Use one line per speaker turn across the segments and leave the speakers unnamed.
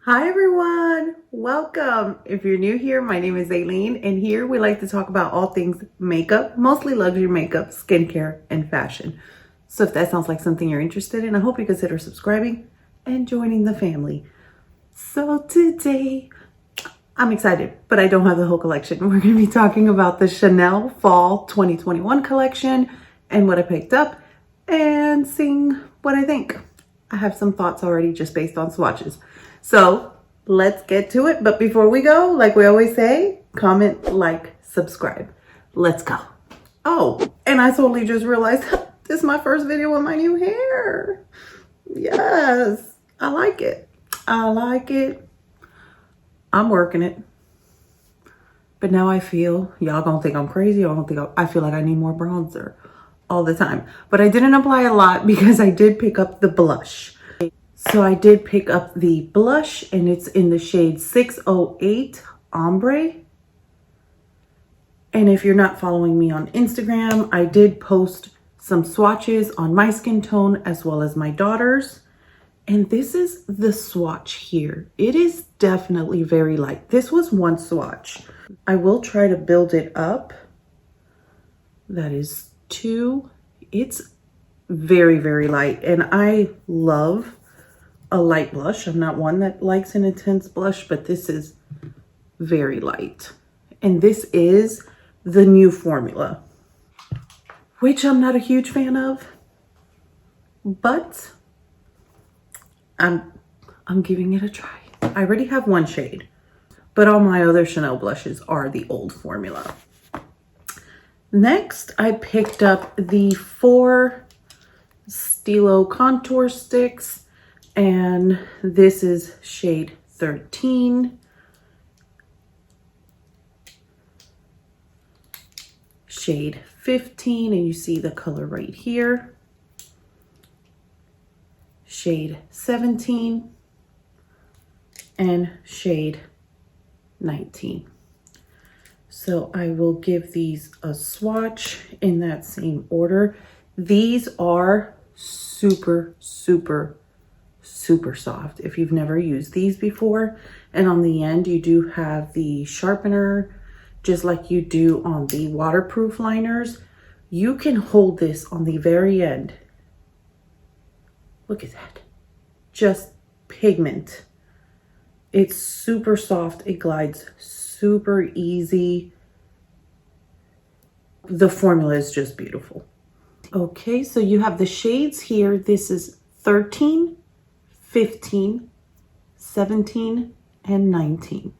Hi everyone, welcome. If you're new here, my name is Aileen, and here we like to talk about all things makeup, mostly luxury makeup, skincare, and fashion. So if that sounds like something you're interested in, I hope you consider subscribing and joining the family. So today, I'm excited, but I don't have the whole collection. We're going to be talking about the Chanel Fall 2021 collection and what I picked up and seeing what I think. I have some thoughts already just based on swatches. So let's get to it. But before we go, like we always say, comment, like, subscribe. Let's go. Oh, and I totally just realized this is my first video with my new hair. Yes, I like it. I like it. I'm working it. But now I feel, y'all gonna think I'm crazy. Y'all gonna think I feel like I need more bronzer all the time. But I didn't apply a lot because I did pick up the blush. So I did pick up the blush and it's in the shade 608 Ombre. And if you're not following me on Instagram, I did post some swatches on my skin tone as well as my daughter's. And this is the swatch here. It is definitely very light. This was one swatch. I will try to build it up. That is 2. It's very, very light. And I love a light blush. I'm not one that likes an intense blush, but this is very light. And this is the new formula, which I'm not a huge fan of, but I'm giving it a try. I already have one shade, but all my other Chanel blushes are the old formula. Next, I picked up the 4 Stylo Contour sticks. And this is shade 13, shade 15, and you see the color right here, shade 17, and shade 19. So I will give these a swatch in that same order. These are super soft if you've never used these before. And on the end you do have the sharpener, just like you do on the waterproof liners. You can hold this on the very end. Look at that, just pigment. It's super soft, it glides super easy. The formula is just beautiful. Okay, so you have the shades here. This is 13, 15, 17, and 19.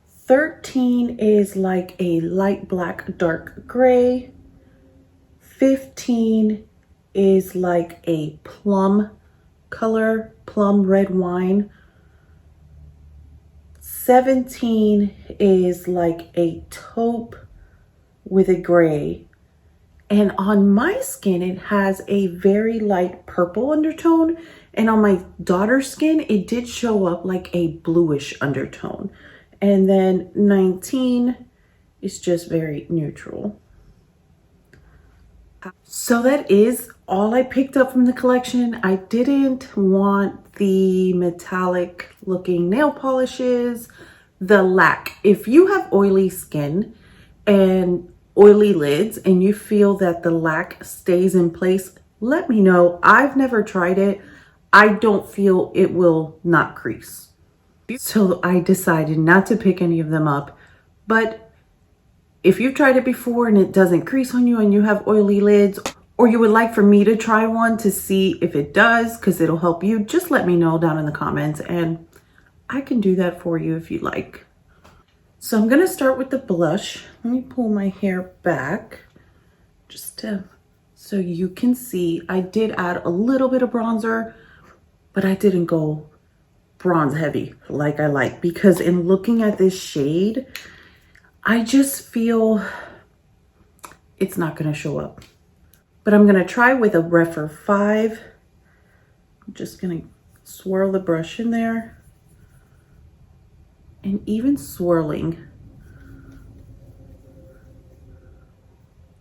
Thirteen is like a light black, dark gray. 15 is like a plum color, plum red wine. 17 is like a taupe with a gray. And on my skin, it has a very light purple undertone. And on my daughter's skin, it did show up like a bluish undertone. And then 19 is just very neutral. So that is all I picked up from the collection. I didn't want the metallic looking nail polishes, the lac. If you have oily skin and oily lids and you feel that the lac stays in place, let me know. I've never tried it. I don't feel it will not crease. So I decided not to pick any of them up. But if you've tried it before and it doesn't crease on you and you have oily lids, or you would like for me to try one to see if it does, because it'll help you, just let me know down in the comments and I can do that for you if you like. So I'm going to start with the blush. Let me pull my hair back just so you can see. I did add a little bit of bronzer, but I didn't go bronze heavy like I like, because in looking at this shade, I just feel it's not going to show up. But I'm going to try with a Rephr 5. I'm just going to swirl the brush in there. And even swirling,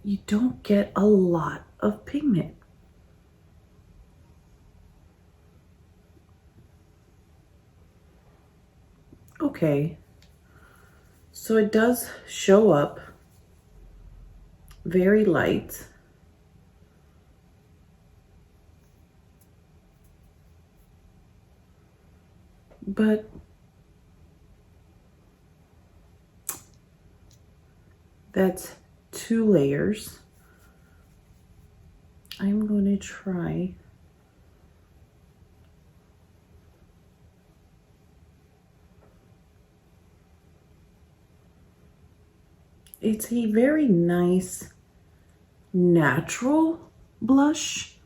you don't get a lot of pigment. okay. So it does show up very light. But that's 2 layers. I'm going to try it's a very nice natural blush.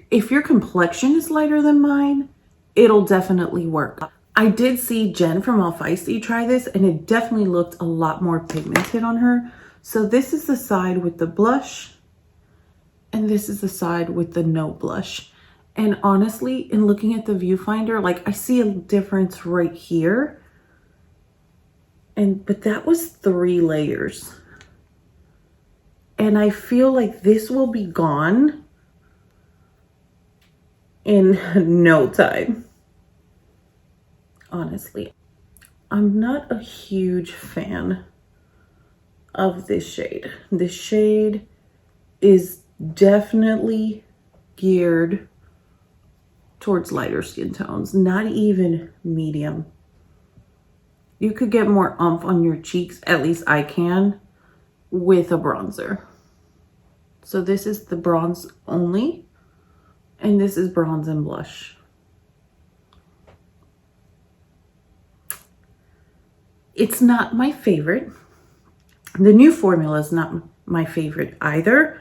If your complexion is lighter than mine, it'll definitely work. I did see Jen from All Feisty try this and it definitely looked a lot more pigmented on her. So this is the side with the blush and this is the side with the no blush. And honestly, in looking at the viewfinder, like I see a difference right here. But that was 3 layers. And I feel like this will be gone in no time. Honestly, I'm not a huge fan of this shade. This shade is definitely geared towards lighter skin tones, not even medium. You could get more oomph on your cheeks, at least I can, with a bronzer. So this is the bronze only, and this is bronze and blush. It's not my favorite. The new formula is not my favorite either.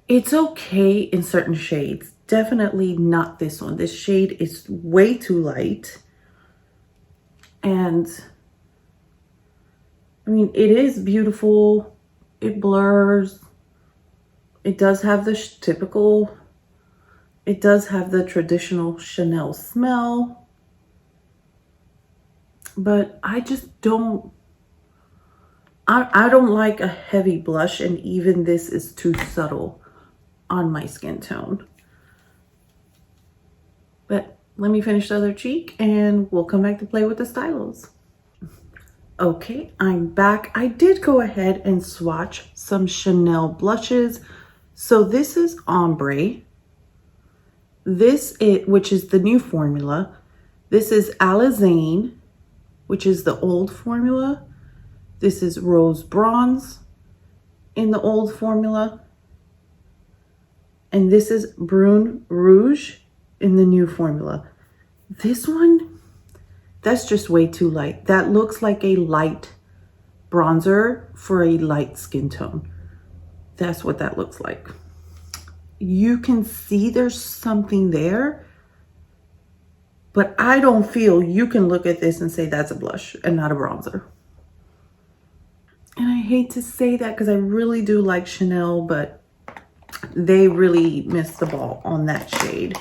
It's okay in certain shades. Definitely not this one. This shade is way too light. And I mean, it is beautiful. It blurs. It does have the typical, it does have the traditional Chanel smell. But I just don't, I don't like a heavy blush, and even this is too subtle on my skin tone. But let me finish the other cheek and we'll come back to play with the stylos. Okay, I'm back. I did go ahead and swatch some Chanel blushes. So this is Ombre. Which is the new formula. This is Alizane, which is the old formula. This is Rose Bronze in the old formula. And this is Brune Rouge in the new formula. This one, that's just way too light. That looks like a light bronzer for a light skin tone. That's what that looks like. You can see there's something there, but I don't feel you can look at this and say that's a blush and not a bronzer. And I hate to say that because I really do like Chanel, but they really missed the ball on that shade.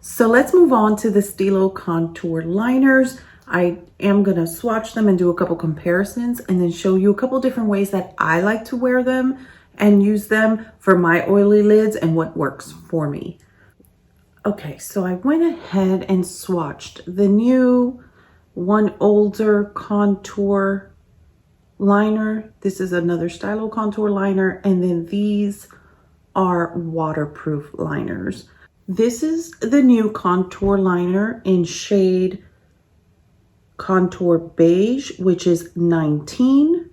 So let's move on to the Stylo Contour Liners. I am going to swatch them and do a couple comparisons and then show you a couple different ways that I like to wear them and use them for my oily lids and what works for me. Okay, so I went ahead and swatched the new one older contour liner. This is another Stylo Contour Liner, and then these are waterproof liners. This is the new contour liner in shade Contour Beige, which is 19.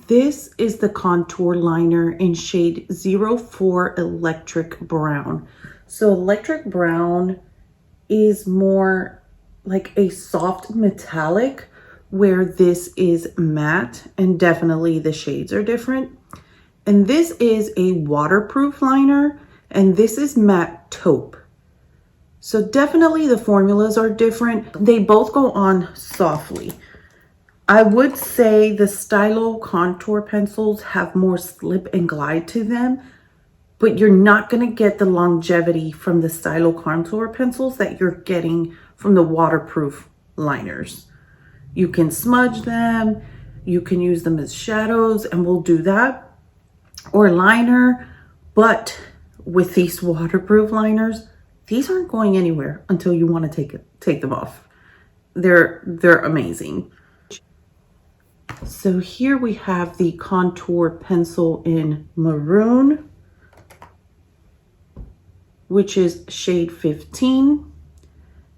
This is the contour liner in shade 04 Electric Brown. So Electric Brown is more like a soft metallic, where this is matte, and definitely the shades are different. And this is a waterproof liner, and this is matte taupe. So definitely the formulas are different. They both go on softly. I would say the Stylo contour pencils have more slip and glide to them, but you're not going to get the longevity from the Stylo contour pencils that you're getting from the waterproof liners. You can smudge them, you can use them as shadows, and we'll do that, or liner. But with these waterproof liners, these aren't going anywhere until you want to take them off. they're amazing. So here we have the contour pencil in maroon, which is shade 15.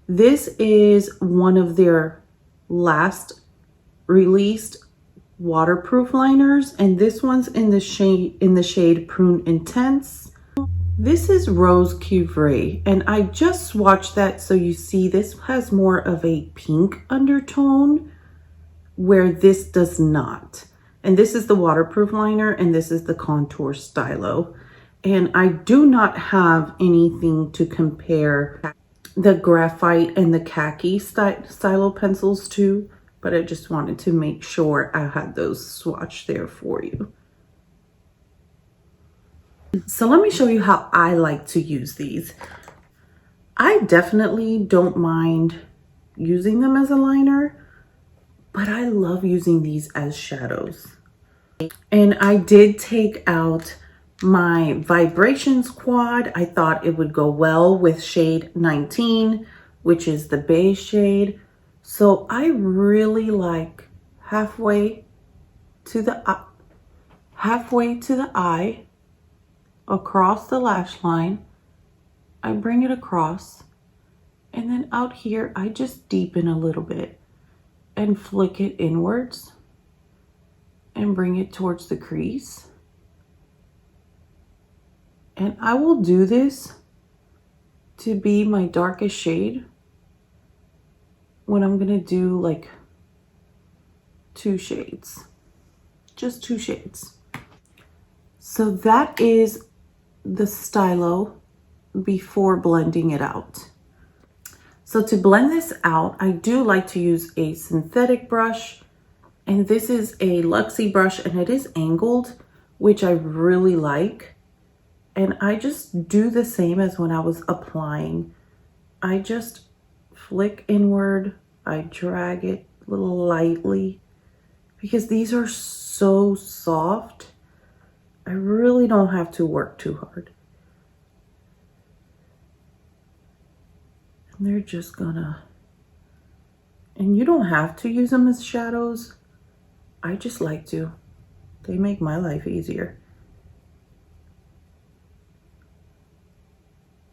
This is one of their last released waterproof liners, and this one's in the shade Prune Intense. This is Rose Cuivre, and I just swatched that, so you see this has more of a pink undertone where this does not. And this is the waterproof liner, and this is the contour stylo. And I do not have anything to compare the graphite and the khaki stylo pencils to, but I just wanted to make sure I had those swatched there for you. So let me show you how I like to use these. I definitely don't mind using them as a liner, but I love using these as shadows. And I did take out my Vibrations quad. I thought it would go well with shade 19, which is the beige shade. So I really like halfway to the eye, across the lash line. I bring it across, and then out here I just deepen a little bit and flick it inwards and bring it towards the crease. And I will do this to be my darkest shade when I'm gonna do like 2 shades, just 2 shades. So that is the stylo before blending it out. So to blend this out, I do like to use a synthetic brush, and this is a Luxie brush, and it is angled, which I really like. And I just do the same as when I was applying. I just flick inward, I drag it a little lightly, because these are so soft. I really don't have to work too hard. And they're just gonna, and you don't have to use them as shadows. I just like to. They make my life easier.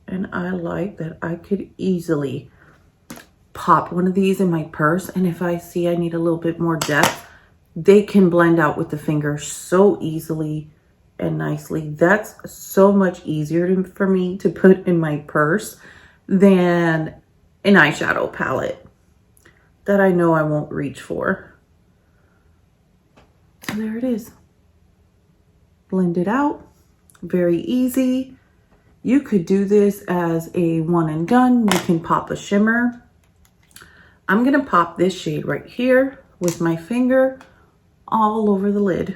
And I like that I could easily pop one of these in my purse, and if I see I need a little bit more depth, they can blend out with the finger so easily and nicely. That's so much easier for me to put in my purse than an eyeshadow palette that I know I won't reach for. And there it is. Blend it out. Very easy. You could do this as a one and done. You can pop a shimmer. I'm gonna pop this shade right here with my finger all over the lid.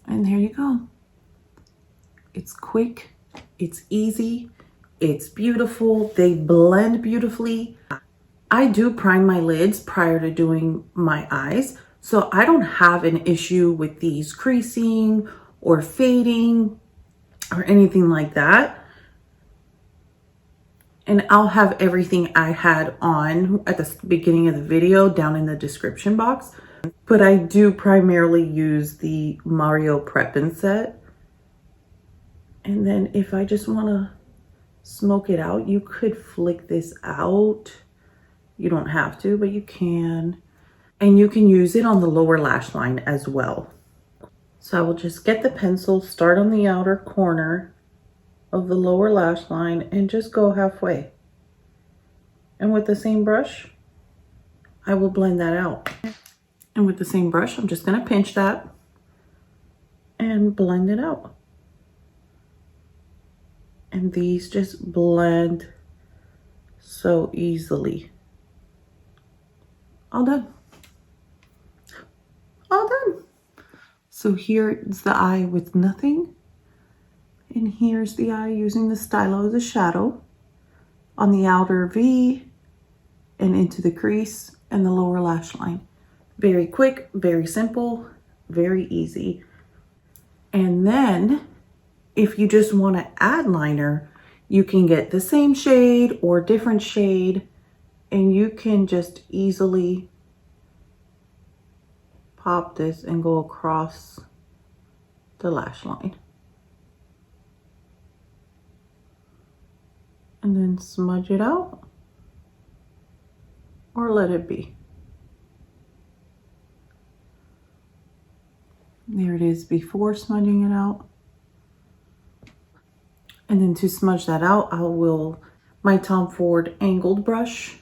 And there you go. It's quick, it's easy, it's beautiful. They blend beautifully. I do prime my lids prior to doing my eyes, so I don't have an issue with these creasing or fading or anything like that. And I'll have everything I had on at the beginning of the video down in the description box. But I do primarily use the Mario Prep and Set. And then if I just want to smoke it out, you could flick this out. You don't have to, but you can. And you can use it on the lower lash line as well. So I will just get the pencil, start on the outer corner of the lower lash line, and just go halfway. And with the same brush, I will blend that out. And with the same brush, I'm just going to pinch that and blend it out. And these just blend so easily. All done. All done. So here's the eye with nothing. And here's the eye using the stylo as a shadow on the outer V and into the crease and the lower lash line. Very quick, very simple. very easy. And then if you just want to add liner, you can get the same shade or different shade, and you can just easily pop this and go across the lash line. And then smudge it out or let it be. There it is before smudging it out. And then to smudge that out, I will my Tom Ford angled brush.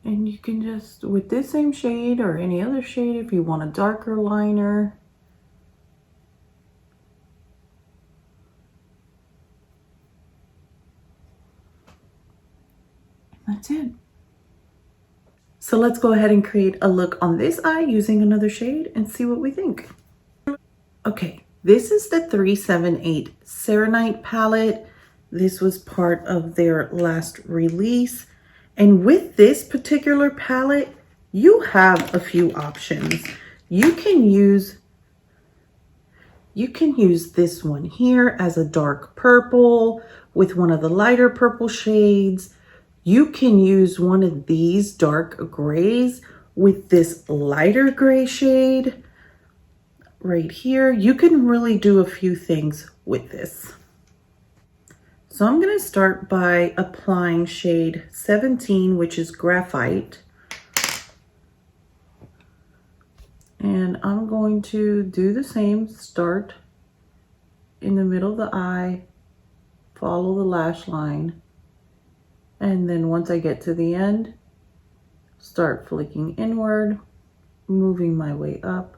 And you can just, with this same shade or any other shade, if you want a darker liner, that's it. So let's go ahead and create a look on this eye using another shade and see what we think. Okay, this is the 378 Serenite palette. This was part of their last release. And with this particular palette, you have a few options. You can use this one here as a dark purple with one of the lighter purple shades. You can use one of these dark grays with this lighter gray shade right here. You can really do a few things with this. So I'm going to start by applying shade 17, which is Graphite. And I'm going to do the same, start in the middle of the eye, follow the lash line, and then once I get to the end, start flicking inward, moving my way up,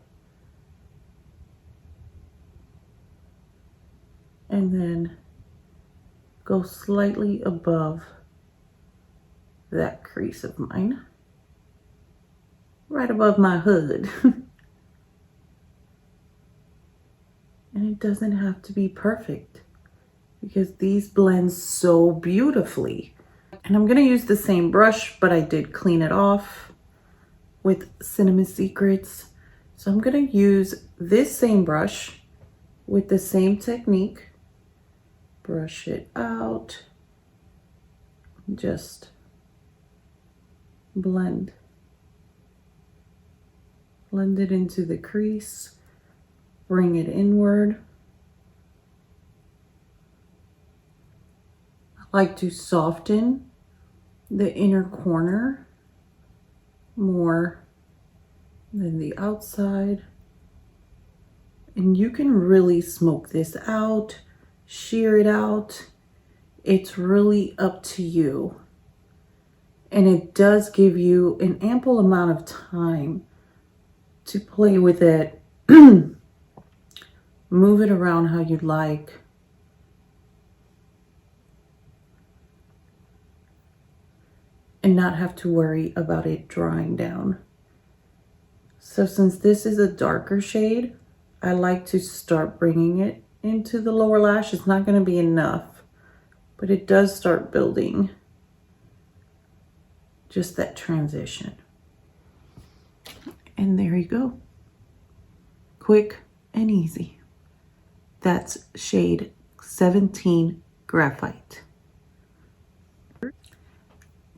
and then go slightly above that crease of mine, right above my hood. And it doesn't have to be perfect because these blend so beautifully. And I'm gonna use the same brush, but I did clean it off with Cinema Secrets. So I'm gonna use this same brush with the same technique. Brush it out, just blend it into the crease, bring it inward. I like to soften the inner corner more than the outside. And you can really smoke this out, shear it out. It's really up to you. And it does give you an ample amount of time to play with it, move it around how you'd like. And not have to worry about it drying down. So since this is a darker shade, I like to start bringing it into the lower lash. It's not going to be enough, but it does start building just that transition. And there you go. Quick and easy. That's shade 17 Graphite.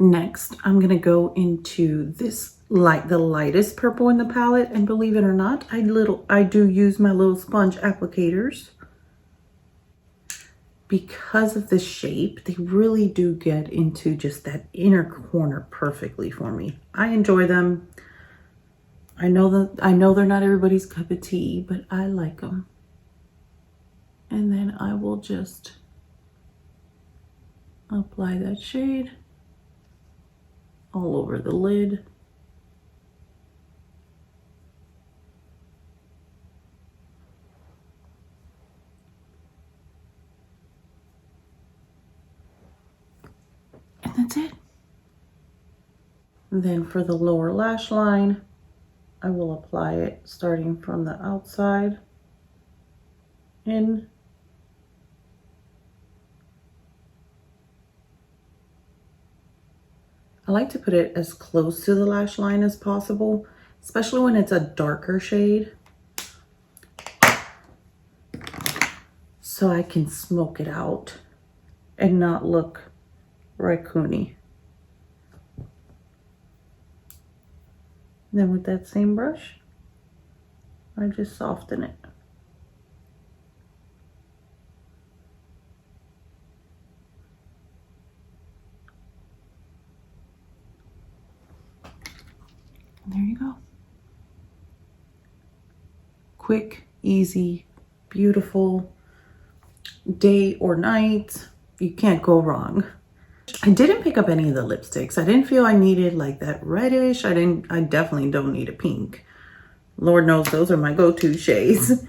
Next, I'm going to go into this the lightest purple in the palette, and believe it or not, I do use my little sponge applicators. Because of the shape, they really do get into just that inner corner perfectly for me. I enjoy them. I know they're not everybody's cup of tea, but I like them. And then I will just apply that shade all over the lid. And that's it. Then for the lower lash line, I will apply it starting from the outside in. I like to put it as close to the lash line as possible, especially when it's a darker shade. so I can smoke it out and not look raccoony. Then with that same brush, I just soften it. There you go. Quick, easy, beautiful, day or night. You can't go wrong. I didn't pick up any of the lipsticks. I didn't feel I needed like that reddish. I definitely don't need a pink. Lord knows those are my go-to shades.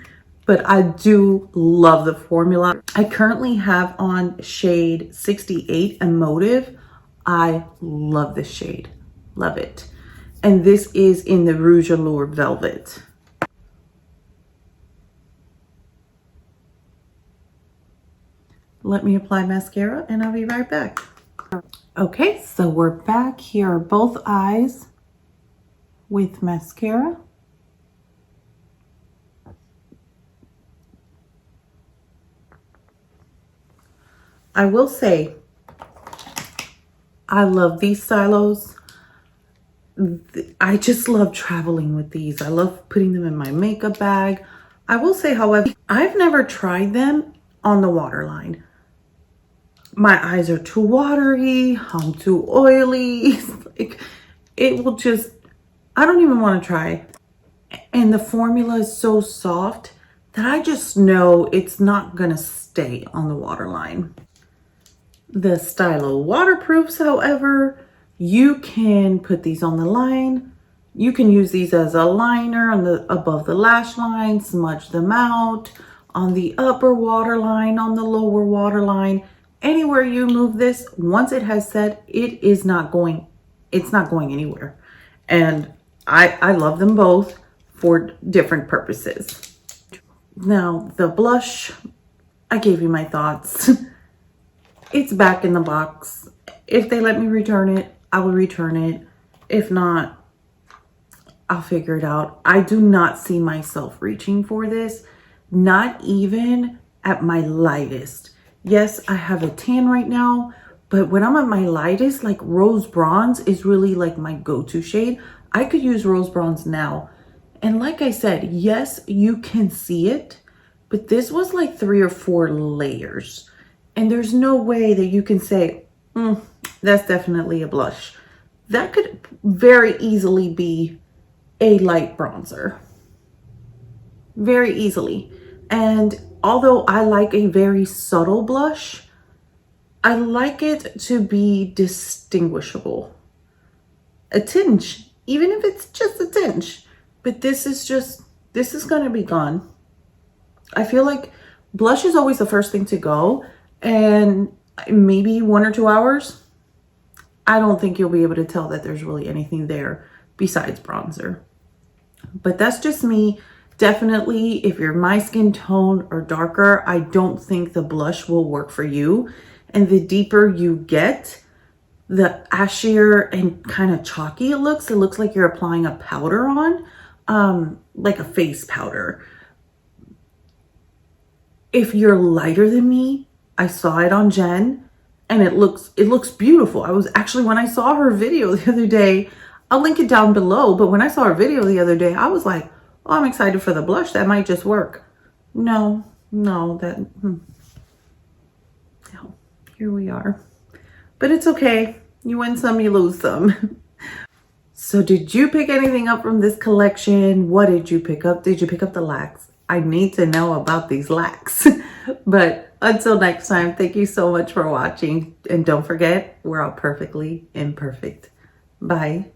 But I do love the formula. I currently have on shade 68 Emotive. I love this shade. Love it. And this is in the Rouge Allure Velvet. Let me apply mascara and I'll be right back. Okay, so we're back. Here are both eyes with mascara. I will say, I love these stylos. I just love traveling with these. I love putting them in my makeup bag. I will say, however, I've never tried them on the waterline. My eyes are too watery. I'm too oily. Like, it will just, I don't even want to try. And the formula is so soft that I just know it's not going to stay on the waterline. The Stylo waterproofs, however, you can put these on the line. You can use these as a liner on the above the lash line, smudge them out on the upper waterline, on the lower waterline. Anywhere you move this, once it has set, it's not going anywhere. And I love them both for different purposes. Now the blush, I gave you my thoughts. It's back in the box. If they let me return it, I will return it. If not, I'll figure it out. I do not see myself reaching for this, not even at my lightest. Yes, I have a tan right now, but when I'm at my lightest, like rose bronze is really like my go-to shade. I could use rose bronze now. And like I said, yes, you can see it, but this was like 3 or 4 layers. And there's no way that you can say, that's definitely a blush. That could very easily be a light bronzer. Very easily. And although I like a very subtle blush, I like it to be distinguishable. A tinge, even if it's just a tinge. But this is going to be gone. I feel like blush is always the first thing to go. And maybe 1 or 2 hours, I don't think you'll be able to tell that there's really anything there besides bronzer. But that's just me. Definitely, if you're my skin tone or darker, I don't think the blush will work for you. And the deeper you get, the ashier and kind of chalky it looks. It looks like you're applying a powder on, like a face powder. If you're lighter than me, I saw it on Jen and it looks beautiful. I was actually, when I saw her video the other day, I'll link it down below, but when I saw her video the other day, I was like, oh, I'm excited for the blush. That might just work. No, here we are. But it's okay. You win some, you lose some. So did you pick anything up from this collection? What did you pick up? Did you pick up the lacs? I need to know about these lacs. But until next time, thank you so much for watching. And don't forget, we're all perfectly imperfect. Bye.